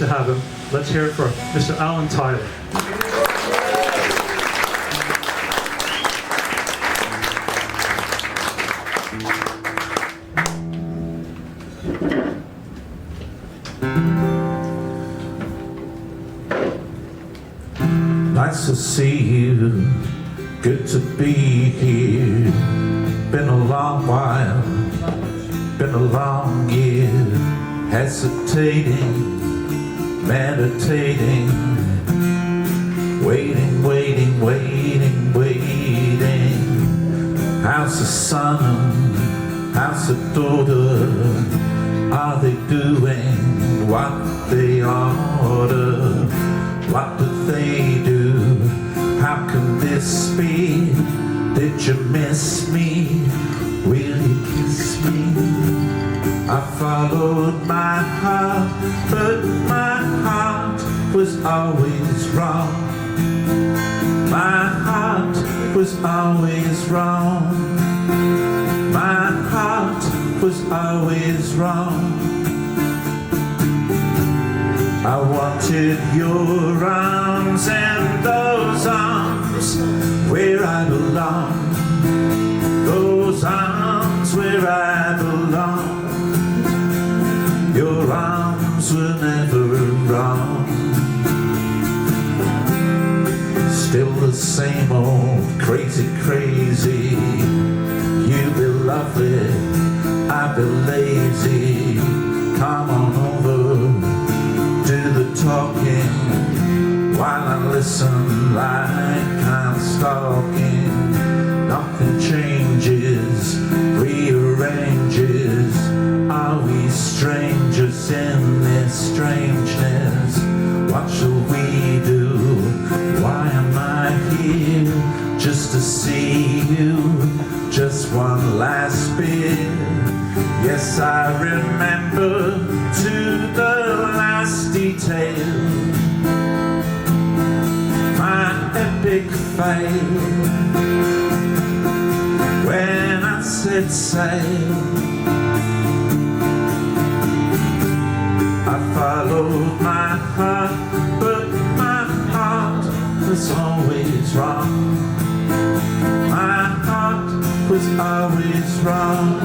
To have him. Let's hear it for Mr. Alan Tyler. Nice to see you, good to be here. Been a long while, been a long year, hesitating, meditating, waiting, waiting, waiting, waiting. How's the son, how's the daughter? Are they doing what they oughta? What do they do? How can this be? Did you miss me? Will you kiss me? I followed my heart, but my heart was always wrong. My heart was always wrong. My heart was always wrong. I wanted your arms and those arms where I belong. Those arms where I belong. Your arms were never wrong. Still the same old crazy, crazy. You be lovely, I be lazy. Come on over, do the talking while I listen like I'm stalking. Nothing changes, rearranges. Are we strangers in this strangeness? What shall we do? Why am I here? Just to see you, just one last bit. Yes, I remember to the last detail my epic fail when I set sail. I followed my heart, but my heart was always wrong. My heart was always wrong.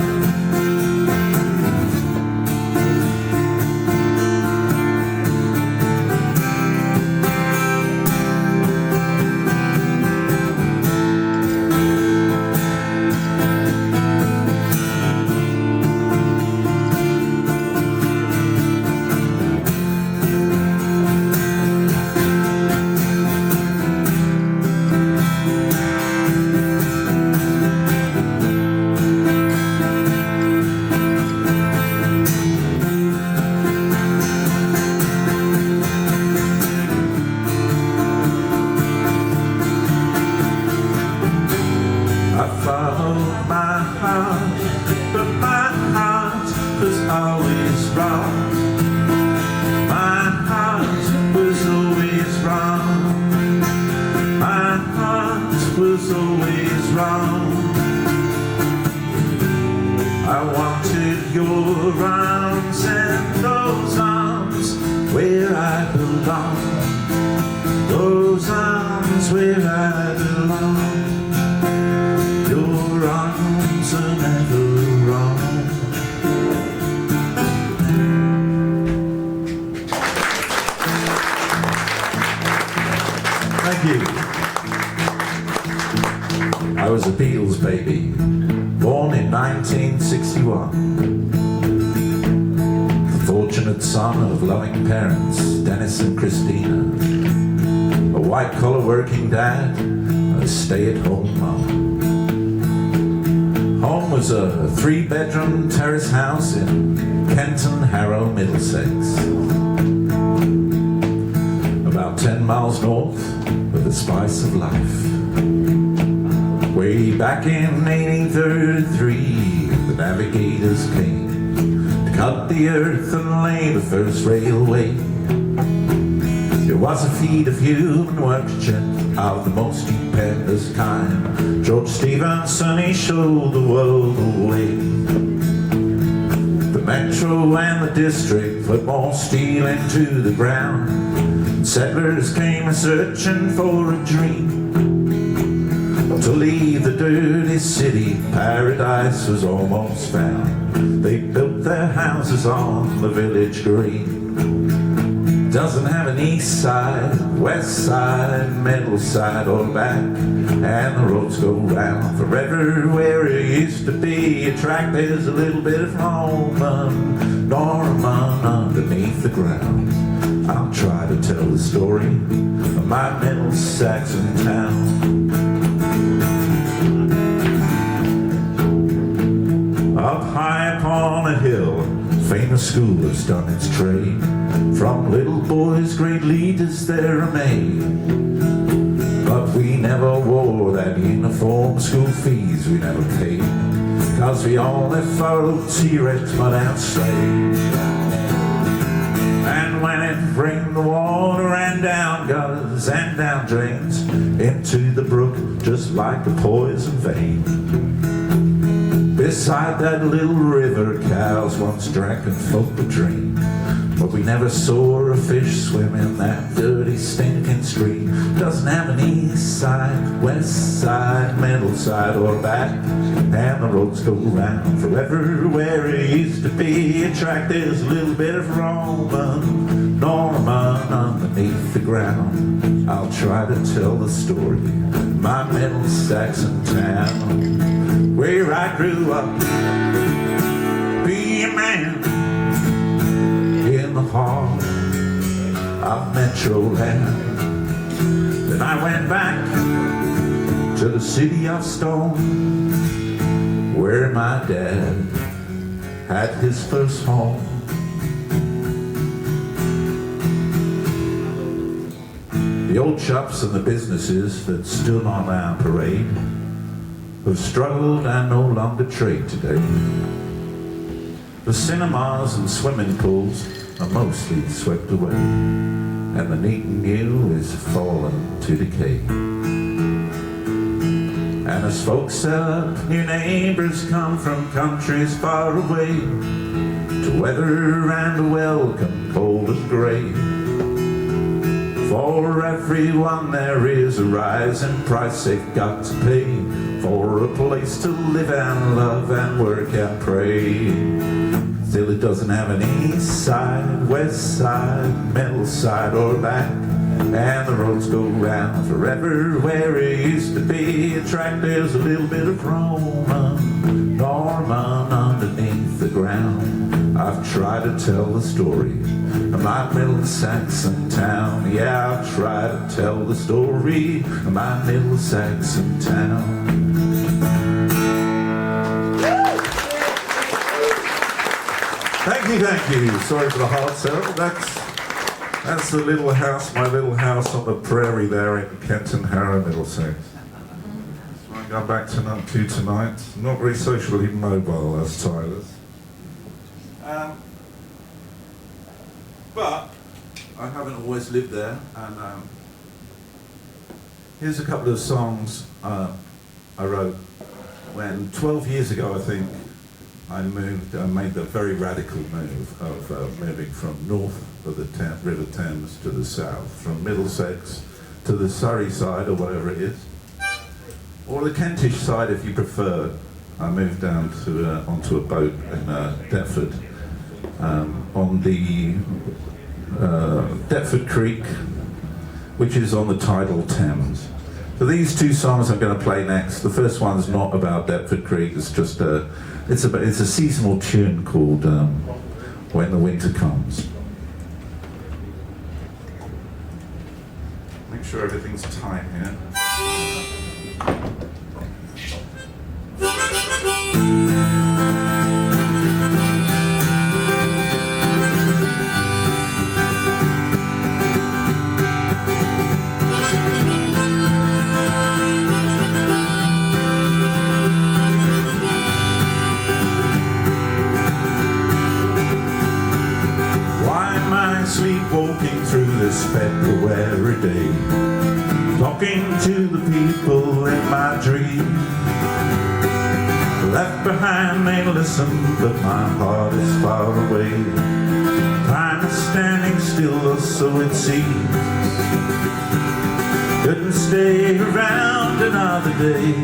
Was always wrong. I wanted your arms and those arms where I belong. Those arms where I belong. Your arms are never wrong. Thank you. I was a Beatles baby, born in 1961. The fortunate son of loving parents, Dennis and Christina. A white-collar working dad, a stay-at-home mom. Home was a 3-bedroom terrace house in Kenton, Harrow, Middlesex. About 10 miles north of the spice of life. Way back in 1833, the navigators came to cut the earth and lay the first railway. It was a feat of human workmanship of the most stupendous kind. George Stephenson, he showed the world the way. The metro and the district put more steel into the ground. Settlers came searching for a dream to leave the dirty city. Paradise was almost found. They built their houses on the village green. Doesn't have an east side, west side, middle side or back, and the roads go round forever where it used to be. A track, there's a little bit of Roman, Norman underneath the ground. I'll try to tell the story of my Middle Saxon town. Up high upon a hill, famous school has done its trade. From little boys, great leaders there are made. But we never wore that uniform, school fees we never paid, 'cause we only followed T-Rex mud out slave. And when it rained, the water ran down gutters and down drains into the brook, just like a poison vein. Beside that little river, cows once drank and folk would dream. But we never saw a fish swim in that dirty, stinking stream. Doesn't have an east side, west side, middle side or back, and the roads go round forever where it used to be. A track, there's a little bit of Roman, Norman underneath the ground. I'll try to tell the story of my Middle Saxon town, where I grew up. Be a man in the heart of Metro land. Then I went back to the city of stone, where my dad had his first home. The old shops and the businesses that stood on our parade have struggled and no longer trade today. The cinemas and swimming pools are mostly swept away, and the neat and new is fallen to decay. And as folks set up, new neighbors come from countries far away to weather and welcome cold and grey. For everyone there is a rise in price they've got to pay for a place to live and love and work and pray. Still it doesn't have an east side, west side, middle side or back, and the roads go round forever where it used to be. A track, there's a little bit of Roman, Norman underneath the ground. I've tried to tell the story of my Middle Saxon town. Yeah, I've tried to tell the story of my Middle Saxon town. Thank you. Sorry for the hard sell. That's the little house, my little house on the prairie there in Kenton Harrow, Middlesex. So I go back to tonight. Not very socially mobile as Tyler's. But I haven't always lived there, and here's a couple of songs I wrote when 12 years ago, I think, I made the very radical move of moving from north of the River Thames to the south, from Middlesex to the Surrey side, or whatever it is, or the Kentish side if you prefer. I moved down to onto a boat in Deptford, on the Deptford Creek, which is on the tidal Thames. So these two songs I'm going to play next. The first one's not about Deptford Creek. It's just it's a seasonal tune called "When the Winter Comes." Make sure everything's tight here. Sleepwalking through this February day, talking to the people in my dream. Left behind they listen, but my heart is far away. Time is standing still, or so it seems. Couldn't stay around another day.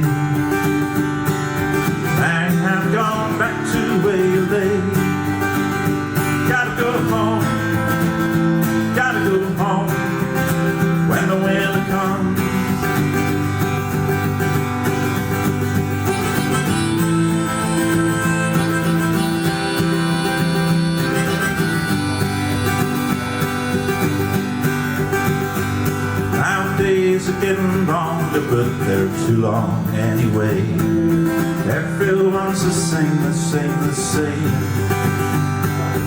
I have gone back to where you lay. Gotta go home, gotta go home when the winter comes. Days are getting longer, but they're too long anyway. Everyone's the same, the same, the same.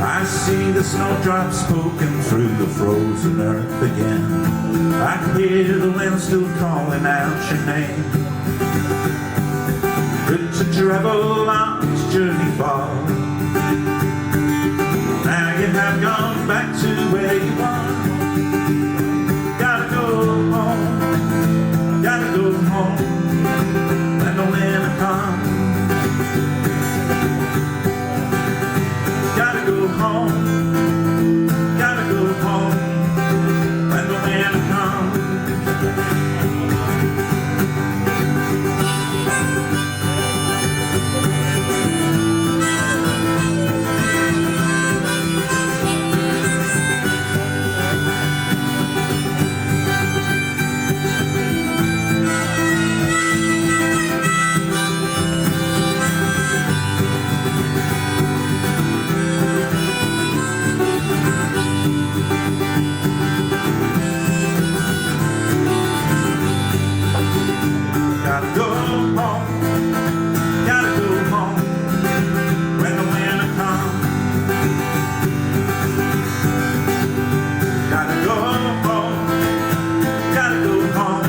I see the snowdrops poking through the frozen earth again. I can hear the wind still calling out your name. Good to travel on this journey far. Now you have gone back to where you are. Gotta go home, gotta go home when the winter comes. Gotta go home, gotta go home when the winter comes. Gotta go home, gotta go home when the winter comes. Gotta go home, gotta go home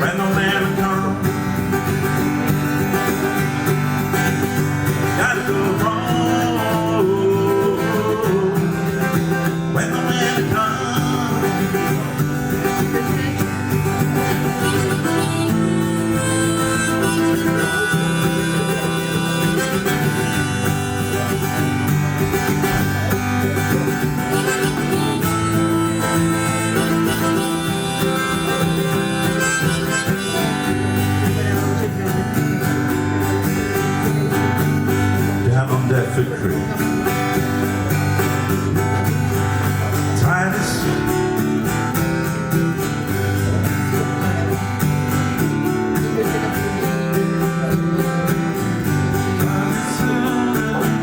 when the winter comes. Gotta go home when the winter comes. Bedford Creek. Time is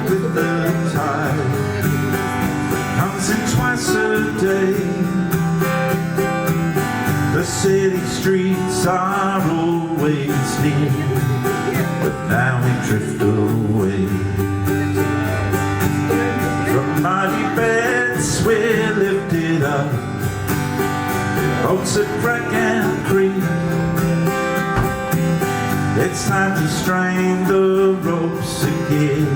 with the tide, comes in twice a day. The city streets are always near, but now we drift away. Muddy beds we're lifted up, boats at Wreck and Creek. It's time to strain the ropes again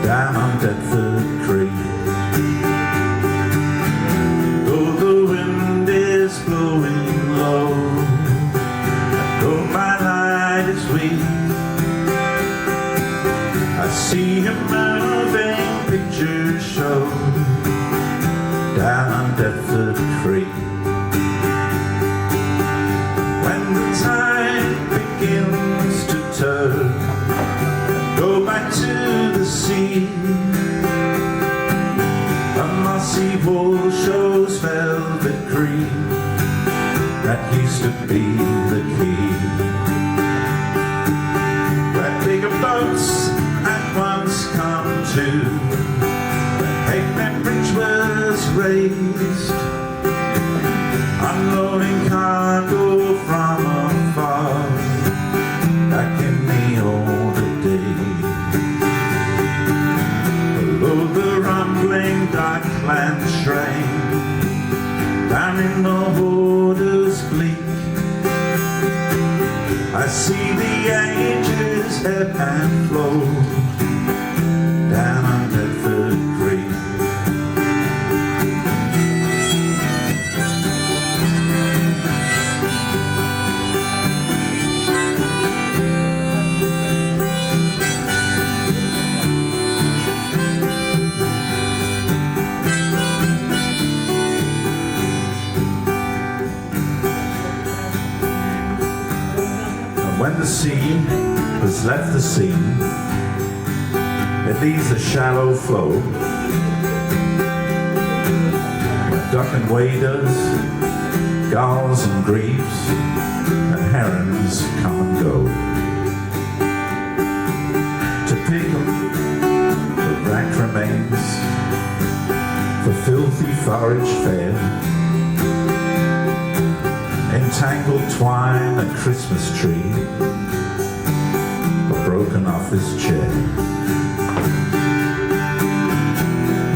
down on Bedford Creek. Though the wind is blowing low, though my light is weak, I see him moving picture show down on Bedford Creek. When the tide begins to turn, go back to the sea. A mossy wall shows velvet green that used to be the key, where bigger boats at once come to. That bridge was raised, unloading cargo from afar, back in the older days. Below the rumbling dockland train, down in the waters bleak, I see the ages ebb and flow down on Bedford Creek. When the sea has left the sea, it leaves a shallow flow. Where duck and waders, gulls and grebes, and herons come and go. To pick up the wrecked remains for filthy forage fare, entangled twine, a Christmas tree, a broken office chair.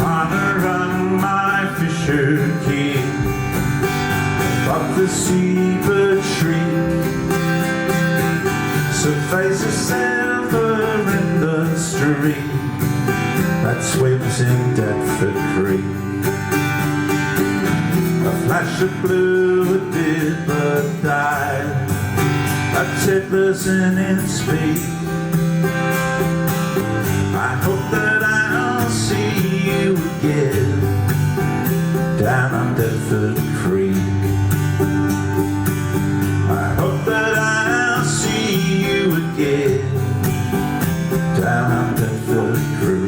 On a run, my fisher king, up the seabird shriek, suffice a silver in the stream that swims in Deptford Creek. A flash of blue, it did but died, a tiddler's in its feet. I hope that I'll see you again down on Deptford Creek. I hope that I'll see you again down on Deptford Creek.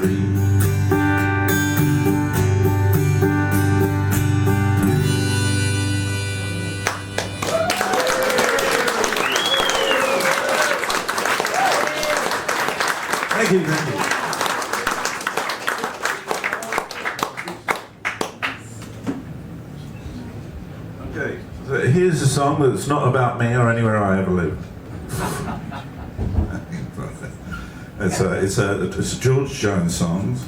Thank you, thank you. Okay, so here's a song that's not about me or anywhere I ever lived. It's a George Jones song.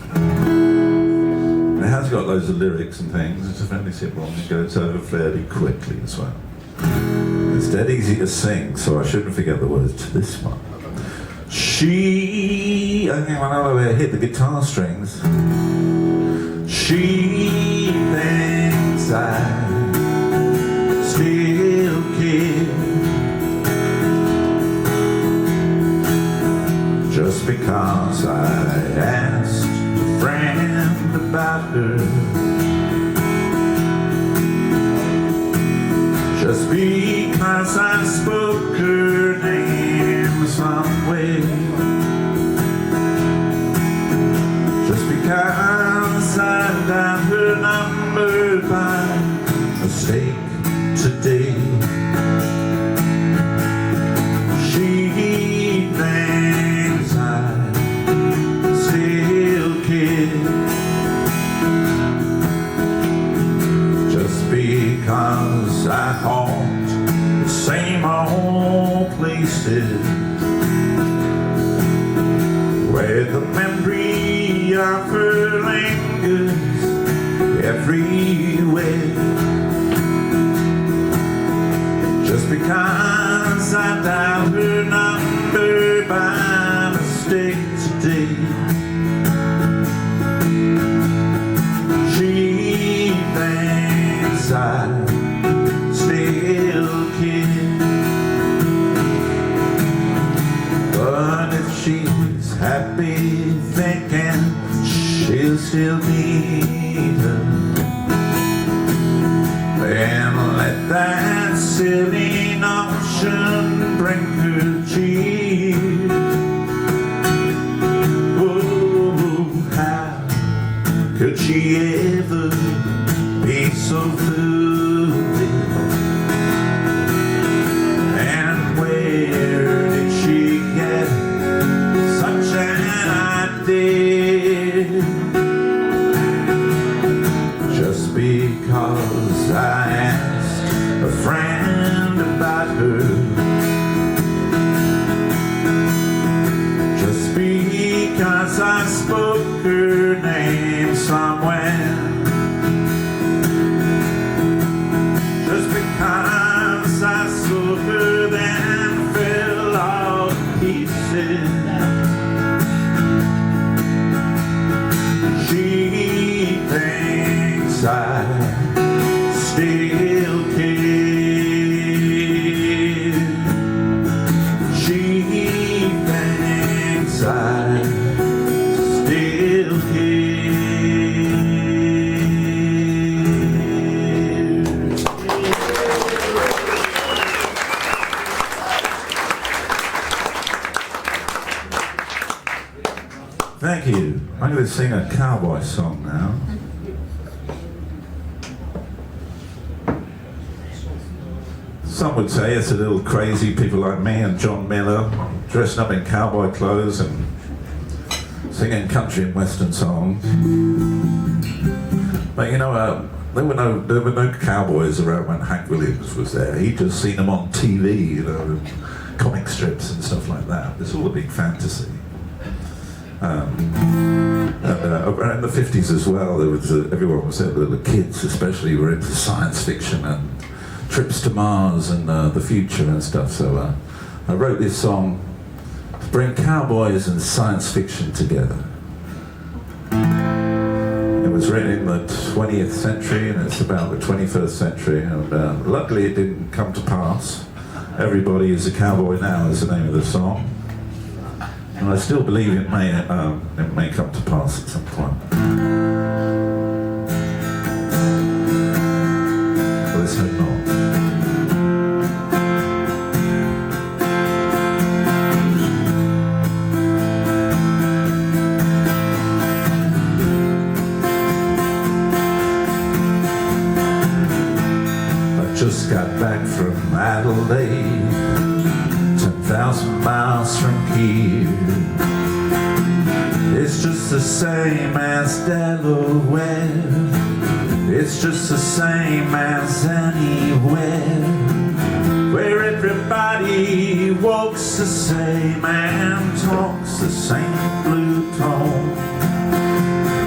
It has got loads of lyrics and things. It's a fairly simple one. It goes over fairly quickly as well. It's dead easy to sing, so I shouldn't forget the words to this one. She, I think I hit the guitar strings. She thinks I still care, just because I asked a friend about her, just because I spoke her name somewhere, just because I dialed her number by mistake today. She thinks I still care, just because I haunt the same old places where the memory of her lingers everywhere. Just because I dialed her number by mistake today, she thinks I still care. But if she's happy thinking she'll still need her, then let that silly notion bring her cheer. Oh, how could she ever be so foolish? And where did she get such an idea? Just because I asked a friend about her, just because I spoke her name somewhere, just because I saw her then fell all to pieces, she thinks I still care. She thinks I still care. I'm going to sing a cowboy song now. Some would say it's a little crazy, people like me and John Miller, dressing up in cowboy clothes and singing country and western songs. But you know, there were no cowboys around when Hank Williams was there. He'd just seen them on TV, you know, comic strips and stuff like that. It's all a big fantasy. Around the 50s as well, there was everyone was there. The kids, especially, were into science fiction and trips to Mars and the future and stuff. So I wrote this song to bring cowboys and science fiction together. It was written in the 20th century and it's about the 21st century, and luckily it didn't come to pass. Everybody is a cowboy now is the name of the song, and I still believe it may come to pass at some point. Well, let's hope not. Just got back from Adelaide, 10,000 miles from here. It's just the same as Delaware. It's just the same as anywhere, where everybody walks the same and talks the same blue tone.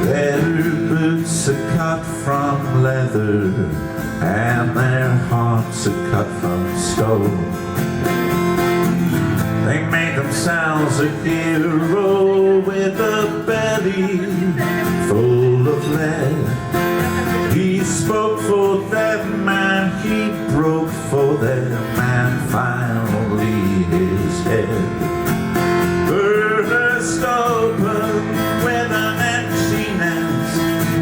Their boots are cut from leather and their hearts are cut from stone. They made themselves a hero with a belly full of lead. He spoke for them and he broke for them, and finally his head burst open with an emptiness.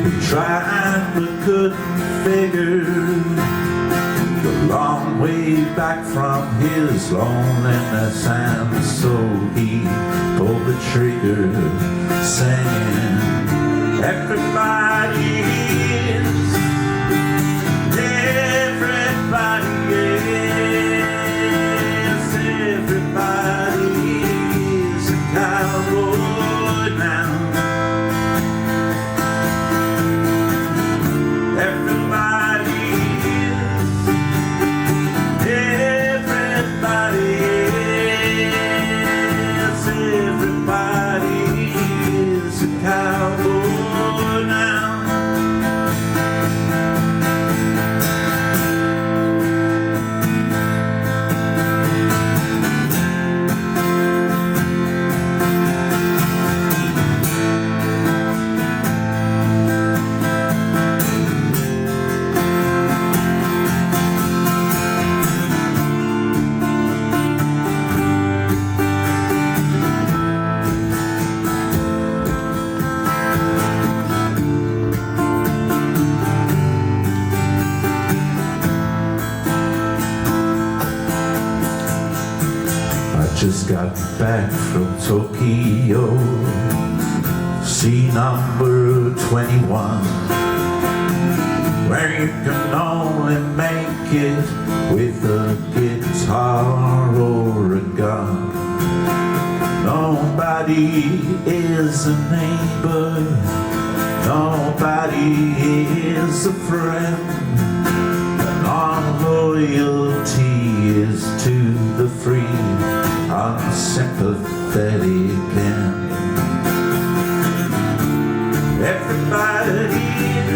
He tried but couldn't figure the long way back from his loneliness, and so he pulled the trigger, saying, everybody is, everybody is, everybody is a cowboy now. Everybody is a cowboy now. Just got back from Tokyo, sea number 21, where you can only make it with a guitar or a gun. Nobody is a neighbor, nobody is a friend, and our loyalty is to the free, unsympathetic end. Everybody is,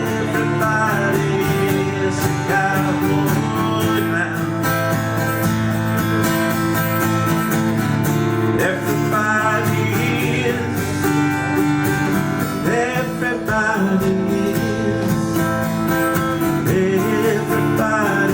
everybody is a cowboy now. Everybody is, everybody is, everybody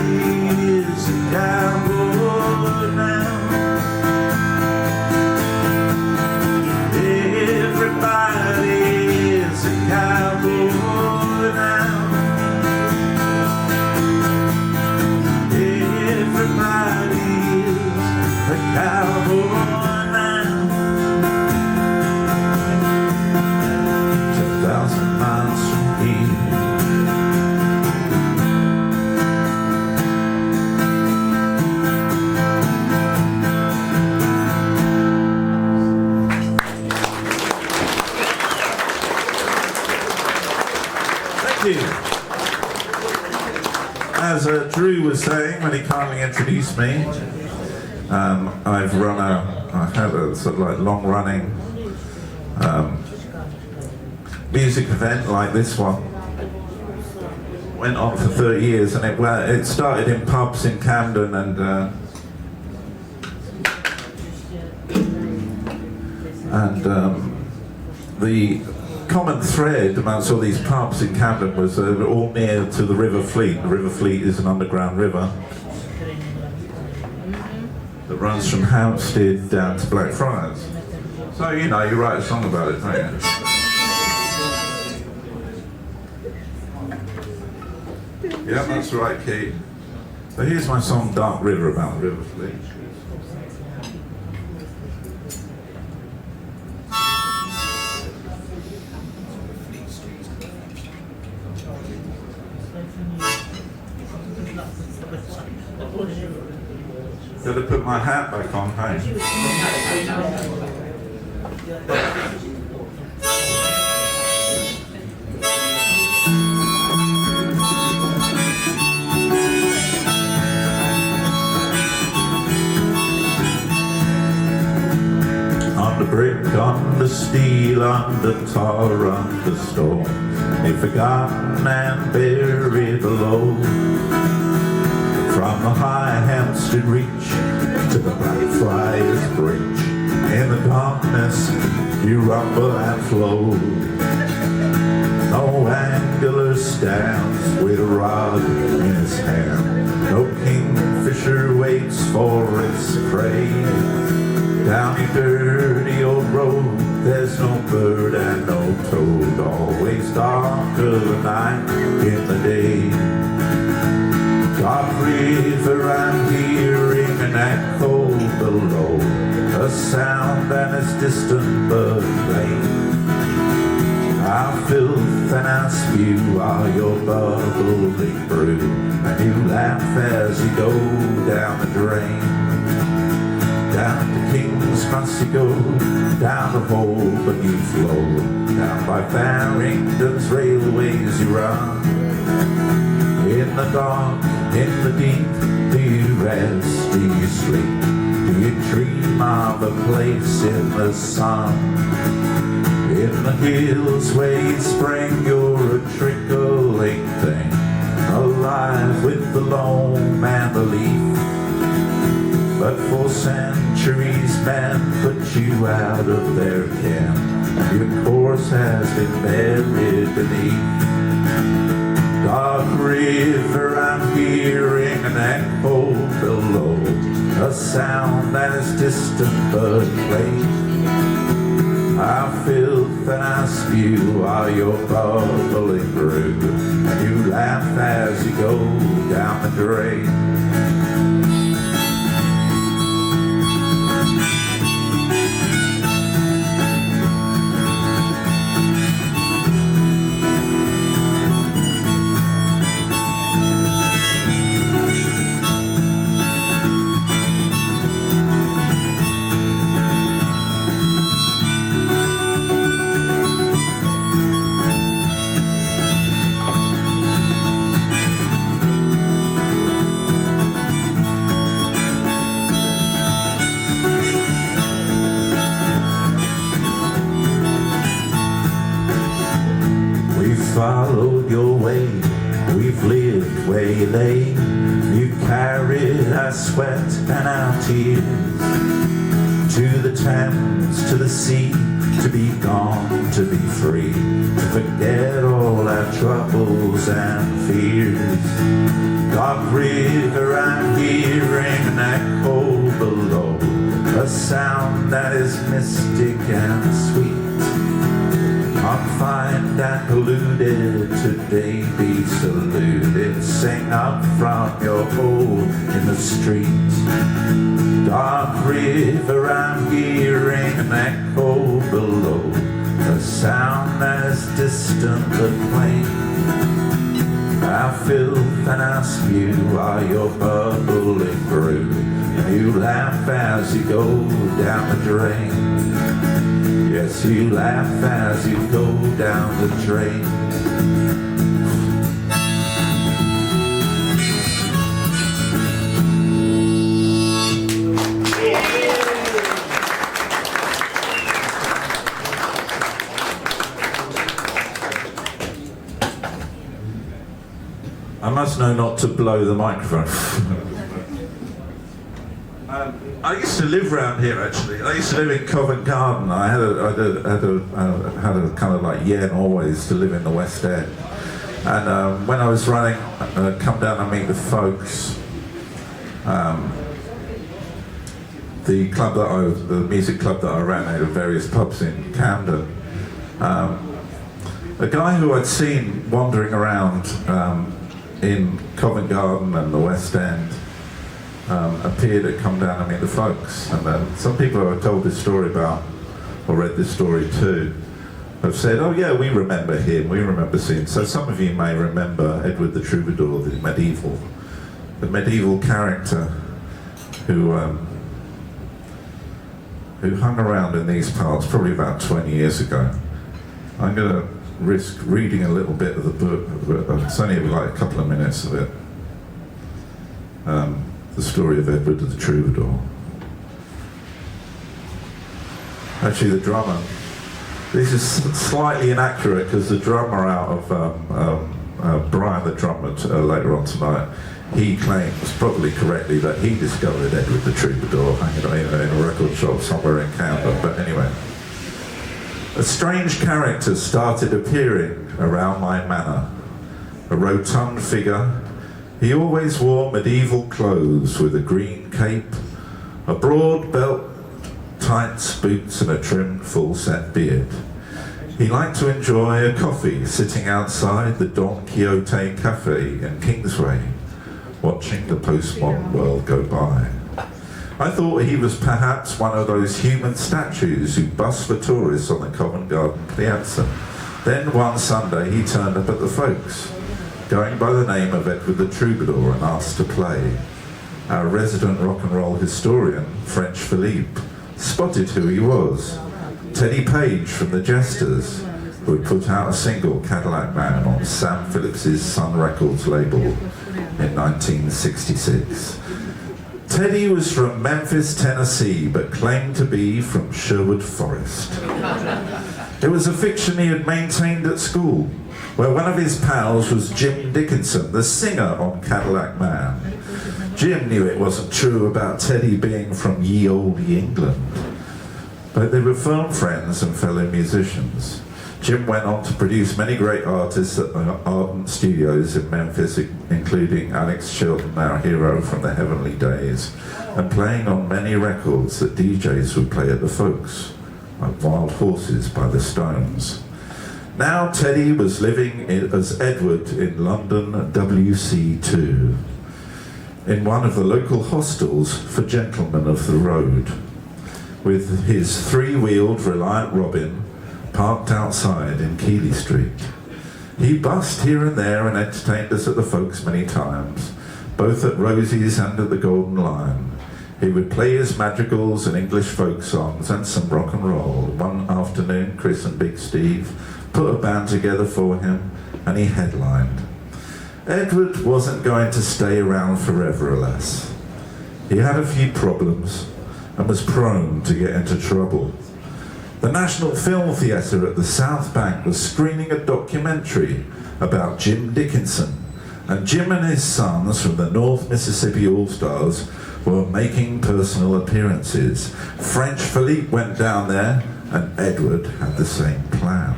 you. As Drew was saying when he kindly introduced me, I've had a sort of like long-running music event like this one. Went on for 30 years, and it started in pubs in Camden, and the common thread amongst all these pubs in Camden was they were all near to the River Fleet. The River Fleet is an underground river that runs from Hampstead down to Blackfriars. So, you know, you write a song about it, don't you? Yeah, that's right, Kate. So here's my song, Dark River, about the River Fleet. Gotta put my hat back on, hey? Under brick, under steel, under tar, under stone, they forgotten and buried below. From the high Hampstead reach to the Blackfriars Bridge, in the darkness you rumble and flow. No angler stands with a rod in his hand, no kingfisher waits for its prey. Down a dirty old road, there's no bird and no toad, always darker the night in the day. Dark river, I'm hearing an echo below, a sound that is distant but plain. Our filth and our spew are your bubbling brew, and you laugh as you go down the drain. Down to King's Cross you go, down the Holborn you flow, down by Farrington's railways you run. In the dark, in the deep, do you rest, do you sleep, do you dream of a place in the sun? In the hills where you spring, you're a trickling thing, alive with the loam and the leaf. But for centuries men put you out of their ken, and your course has been buried beneath. Dark river, I'm hearing an echo below, a sound that is distant but plain. Our filth and our spew are your bubbling brew, and you laugh as you go down the drain. Followed your way, we've lived where you lay. You carried our sweat and our tears to the Thames, to the sea, to be gone, to be free, to forget all our troubles and fears. Dark river, I'm hearing an echo below, a sound that is mystic and sweet. Unfined and polluted, today be saluted. Sing up from your hole in the street. Dark river, I'm hearing an echo below, a sound that is distant but plain. Our filth and our spew are your bubbling brew, and you laugh as you go down the drain. Yes, you laugh as you go down the drain. I must know not to blow the microphone. I used to live around here actually. I used to live in Covent Garden. I had a kind of like yen always to live in the West End. And when I was running, come down and meet the folks. The music club that I ran at various pubs in Camden. A guy who I'd seen wandering around in Covent Garden and the West End appeared to come down and meet the folks. And some people who I've told this story about, or read this story to, have said, oh yeah, we remember him, we remember seeing. So some of you may remember Edward the Troubadour, the medieval character who hung around in these parts probably about 20 years ago. I'm going to risk reading a little bit of the book, but it's only like a couple of minutes of it. The story of Edward the Troubadour. Actually, the drummer, this is slightly inaccurate because the drummer out of Brian the drummer later on tonight, he claims, probably correctly, that he discovered Edward the Troubadour hanging in a record shop somewhere in Camden. But anyway, a strange character started appearing around my manor. A rotund figure, he always wore medieval clothes with a green cape, a broad belt, tights, boots and a trimmed full-set beard. He liked to enjoy a coffee sitting outside the Don Quixote Cafe in Kingsway, watching the postmodern world go by. I thought he was perhaps one of those human statues who bust for tourists on the Covent Garden Piazza. Then one Sunday he turned up at the folks, going by the name of Edward the Troubadour, and asked to play. Our resident rock and roll historian, French Philippe, spotted who he was. Teddy Page from the Jesters, who had put out a single, Cadillac Man, on Sam Phillips's Sun Records label in 1966. Teddy was from Memphis, Tennessee, but claimed to be from Sherwood Forest. It was a fiction he had maintained at school, where one of his pals was Jim Dickinson, the singer on Cadillac Man. Jim knew it wasn't true about Teddy being from ye olde England, but they were firm friends and fellow musicians. Jim went on to produce many great artists at the Ardent Studios in Memphis, including Alex Chilton, our hero from the Heavenly Days, and playing on many records that DJs would play at the folks, like Wild Horses by the Stones. Now Teddy was living as Edward in London WC2, in one of the local hostels for gentlemen of the road, with his three-wheeled Reliant Robin parked outside in Keeley Street. He bussed here and there and entertained us at the folks many times, both at Rosie's and at the Golden Lion. He would play his madrigals and English folk songs and some rock and roll. One afternoon, Chris and Big Steve put a band together for him, and he headlined. Edward wasn't going to stay around forever, alas. He had a few problems and was prone to get into trouble. The National Film Theatre at the South Bank was screening a documentary about Jim Dickinson, and Jim and his sons from the North Mississippi All-Stars were making personal appearances. French Philippe went down there, and Edward had the same plan.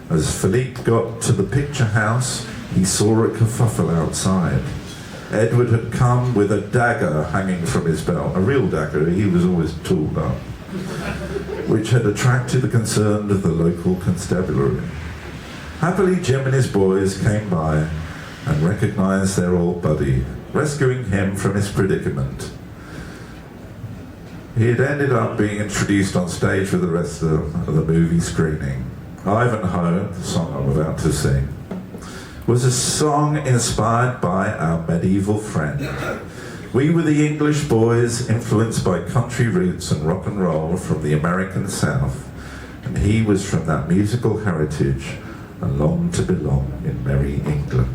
As Philippe got to the picture house, he saw a kerfuffle outside. Edward had come with a dagger hanging from his belt, a real dagger, he was always tooled up, which had attracted the concern of the local constabulary. Happily, Jim and his boys came by and recognised their old buddy, rescuing him from his predicament. He had ended up being introduced on stage with the rest of the movie screening. Ivanhoe, the song I'm about to sing, was a song inspired by our medieval friend. We were the English boys influenced by country roots and rock and roll from the American South, and he was from that musical heritage and longed to belong in merry England.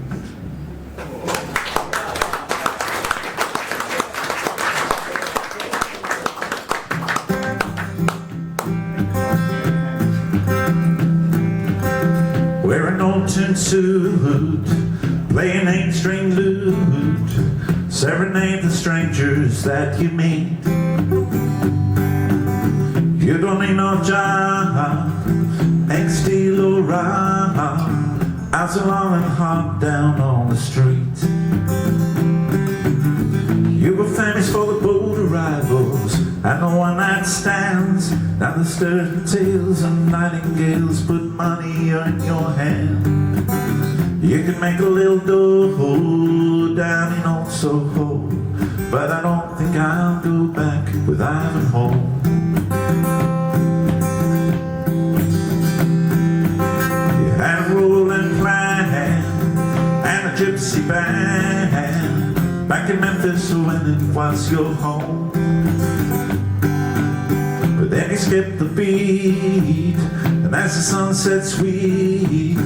Wear an autumn suit, Play an 8-string lute, serenade the strangers that you meet. You don't need no job, make steel or rock, out so long and hot down on the street. You were famous for the bold arrivals and the one-night stands. Now the stirring tales and nightingales put money in your hand. You can make a little dough down in old Soho, but I don't think I'll go back with Ivanhoe. You had a rolling plan and a gypsy band back in Memphis when it was your home. But then you skipped the beat, and as the sun set sweet,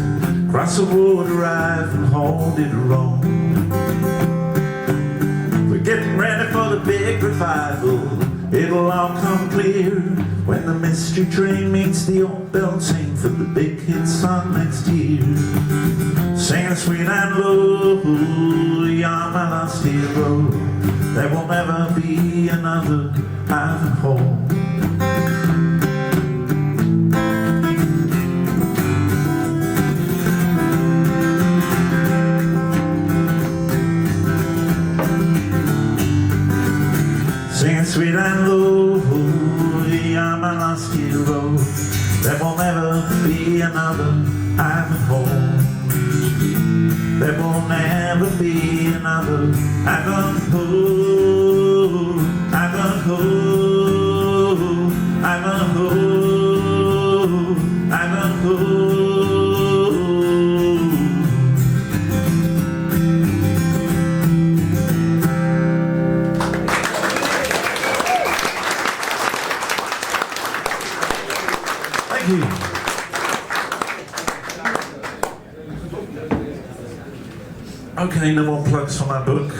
across the water Ivanhoe did roam. We're getting ready for the big revival. It'll all come clear when the mystery train meets the old belting for the big hit song next year. Singing sweet and low, you're my lost hero. There will never be another Ivanhoe. Singing sweet and low, you're my lost hero. There will never be another Ivanhoe. There will never be another Ivanhoe. Ivanhoe, Ivanhoe, Ivanhoe. Thank you. Okay, no more plugs for my book.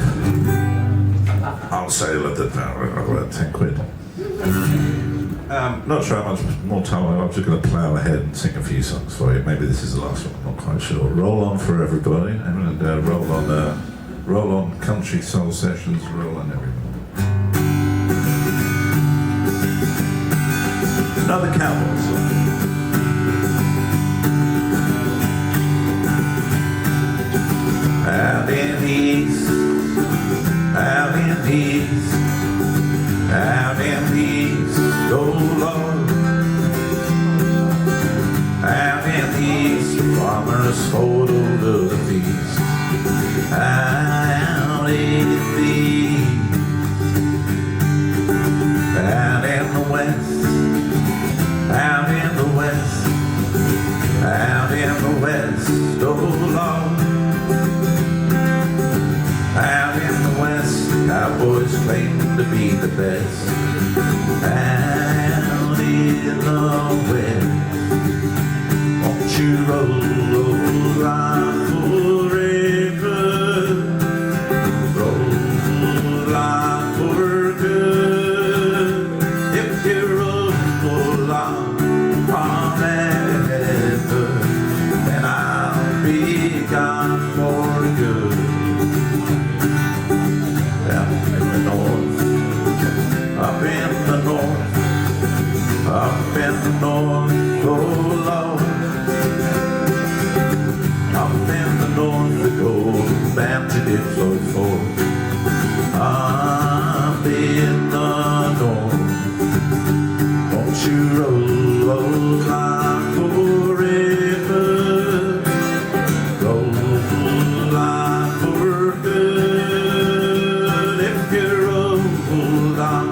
I'll sell it at about 10 quid. Not sure how much more time I have. I'm just going to plough ahead and sing a few songs for you. Maybe this is the last one, I'm not quite sure. Roll on for everybody, and roll on country soul sessions, roll on everybody. Another cowboy song. Out in the east, out in the east, out in the east, oh Lord. Out in the east, the farmers hold over the feast. Out in the east, out in the west, out in the west, out in the west, oh Lord. Out in the west, cowboys claim to be the best. Out in the west, won't you roll on forever? Roll on for good. If you roll on forever, then I'll be gone for good. Up in the north, up in the north, up in the north, oh Lord. Up in the north, the golden bounty did flow forth. Up in the north, won't you roll on forever? Roll on for good. If you roll on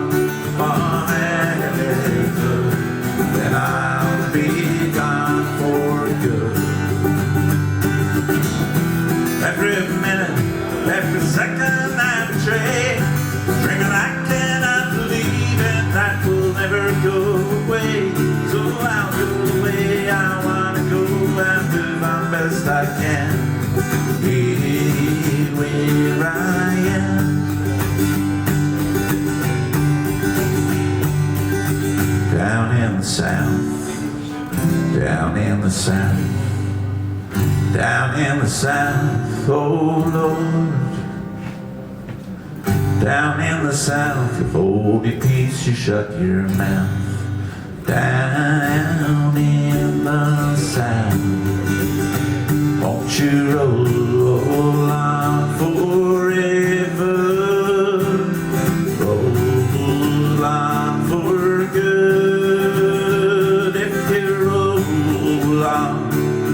forever, then I'll be gone for good. Every minute, every second I'm trade, drinking I cannot believe it, that will never go away. So I'll go the way I wanna go and do my best I can. Here where I am. Down in the south, down in the south, down in the south, oh Lord. Down in the south, if hold your peace, you shut your mouth. Down in the south, won't you roll on forever? Roll on for good. If you roll on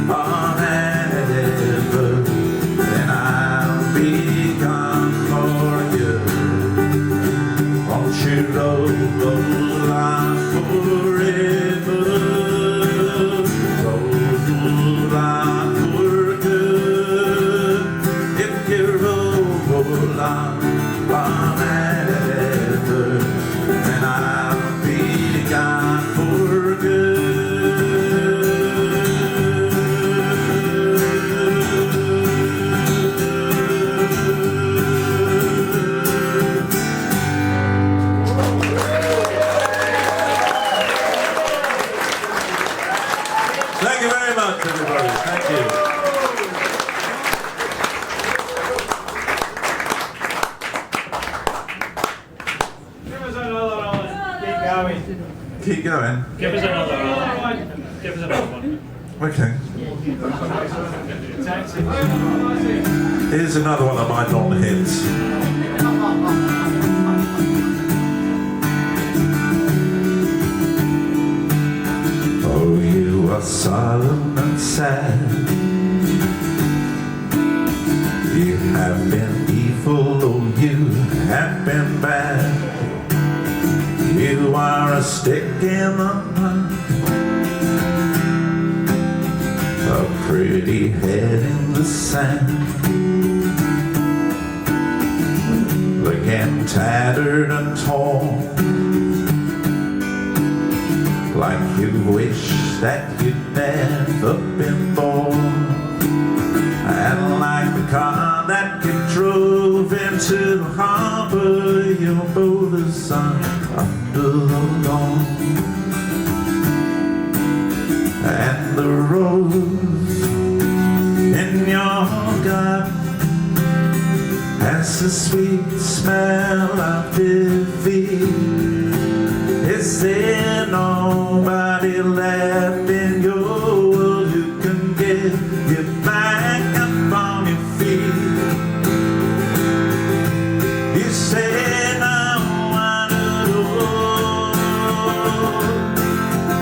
forever, then I'll be gone for good. Won't you roll on forever? Roll on for good. If you roll on forever, then I'll be gone for good. Thank you very much, everybody. Thank you. Give us another one. Keep going. Keep going. Give us another one. Give us another one. Okay. Here's another one of my non-hits. Oh, you are solemn and sad. You have been evil, oh, you have been bad. You are a stick in the mud, a pretty head in the sand, looking tattered and torn, like you wish that you'd never been born. And like the car that you drove into the harbor, your boat is sunk under the lawn. And the rose in your garden has the sweet smell of defeat. Is there nobody left in your world who can get you back up on your feet? You say no one at all.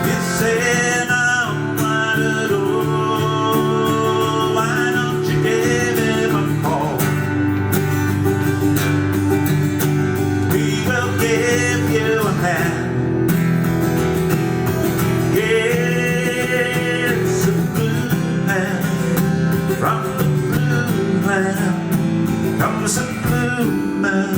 You say no one at all. Why don't you give him a call? We will give you a hand. It's a blue hand. From the blue land comes a blue man.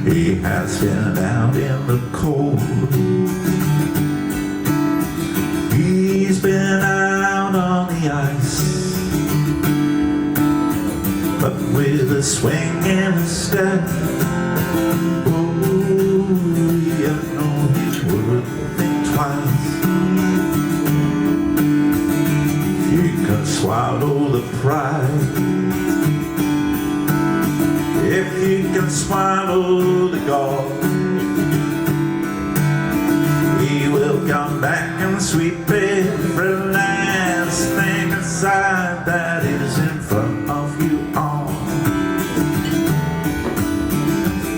He has been out in the cold. He's been out on the ice, but with a swing in his step, oh, you know he's worth it twice. You can swallow the pride, if you can swallow the gall, he will come back and sweep every last thing aside that is in front of you all.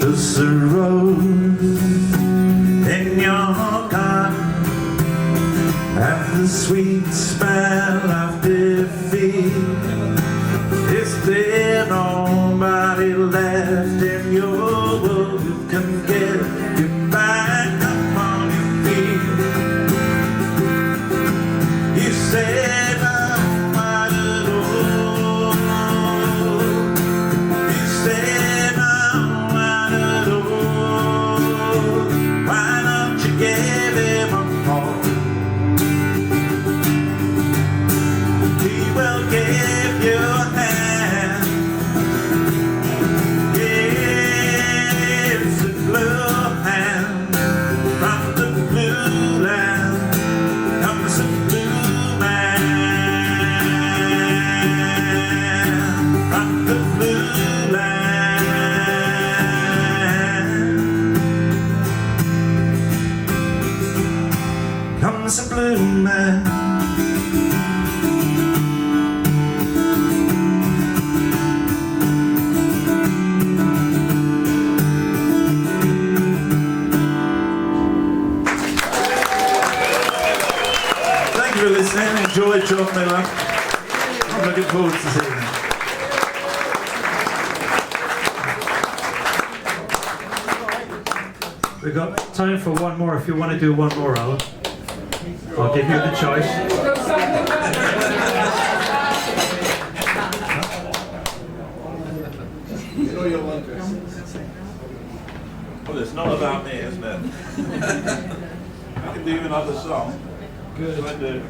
Does the rose in your garden have the sweet smell of defeat? Is there nobody left in your world who can get you back up on your feet? You say no one at all. You say no one at all. Why don't you give him a call? John Miller. I'm looking forward to seeing him. We've got time for one more. If you want to do one more, Alan, I'll give you the choice. Well, it's not about me, isn't it? I can do another song. Good. I do.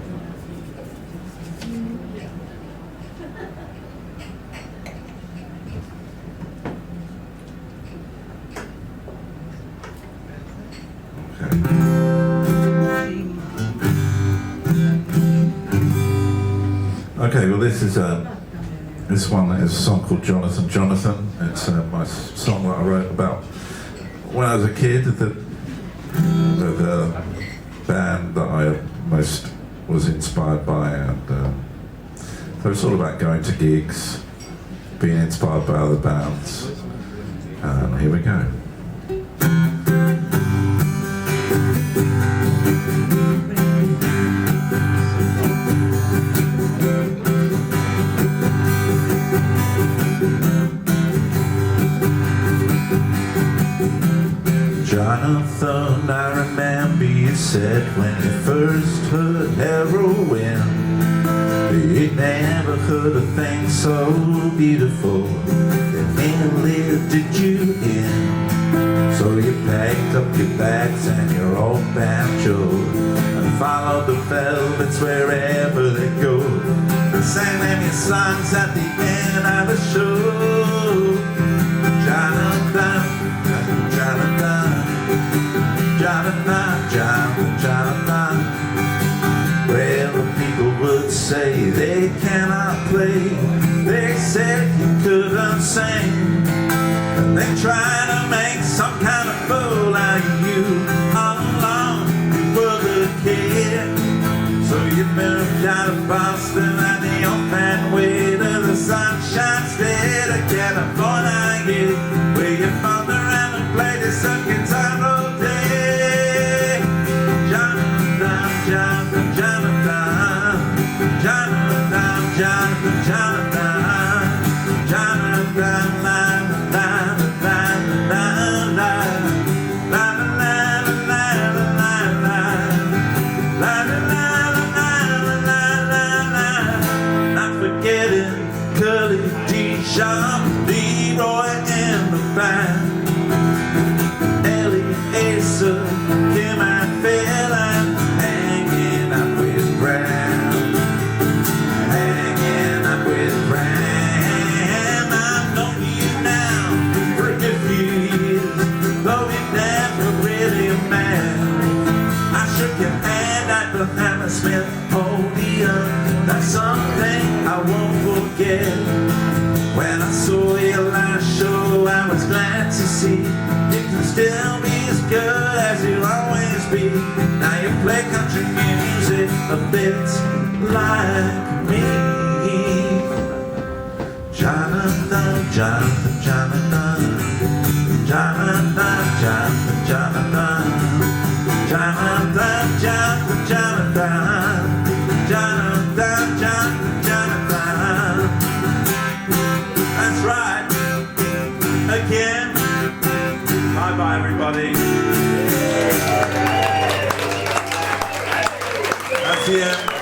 Okay, well this is this one is a song called Jonathan Jonathan. It's my song that I wrote about when I was a kid. The band that I most was inspired by, and so it's all about going to gigs, being inspired by other bands, and here we go. Jonathan, I remember you said when you first heard heroin, you'd never heard a thing so beautiful that nearly did you in. So you packed up your bags and your old banjo and followed the velvets wherever they go, and sang them your songs at the end of the show. Jonathan, Jonathan, Jonathan, Jonathan, Jonathan. Well, the people would say they cannot play. They said you couldn't sing, and they try to make some kind of fool out of you all along you were the kid. So you moved out of Boston and the old-fashioned way to the Sunshine State of California, where you found around and played the sun guitar all day. Jonathan, Jonathan, Jonathan, Jonathan, Jonathan, Jonathan, Jonathan, la la la la la la la la la la. Not forgetting Curly D. Sharp, Leroy and the band, Ellie, Asa, Kim and Phil, and hanging up with Brown, hanging up with Brown. I've known you now for a good few years, though we've never really met. I shook your hand at the Hammersmith Podium. That's something I won't forget. When I saw your last show, I was glad to see you can still be as good as you'll always be. Now you play country music a bit like me. Jonathan, Jonathan, Jonathan, Jonathan, Jonathan, Jonathan, Jonathan, Jonathan, Jonathan, Jonathan, Jonathan, Jonathan. That's right. Again. Bye-bye, everybody. That's the end.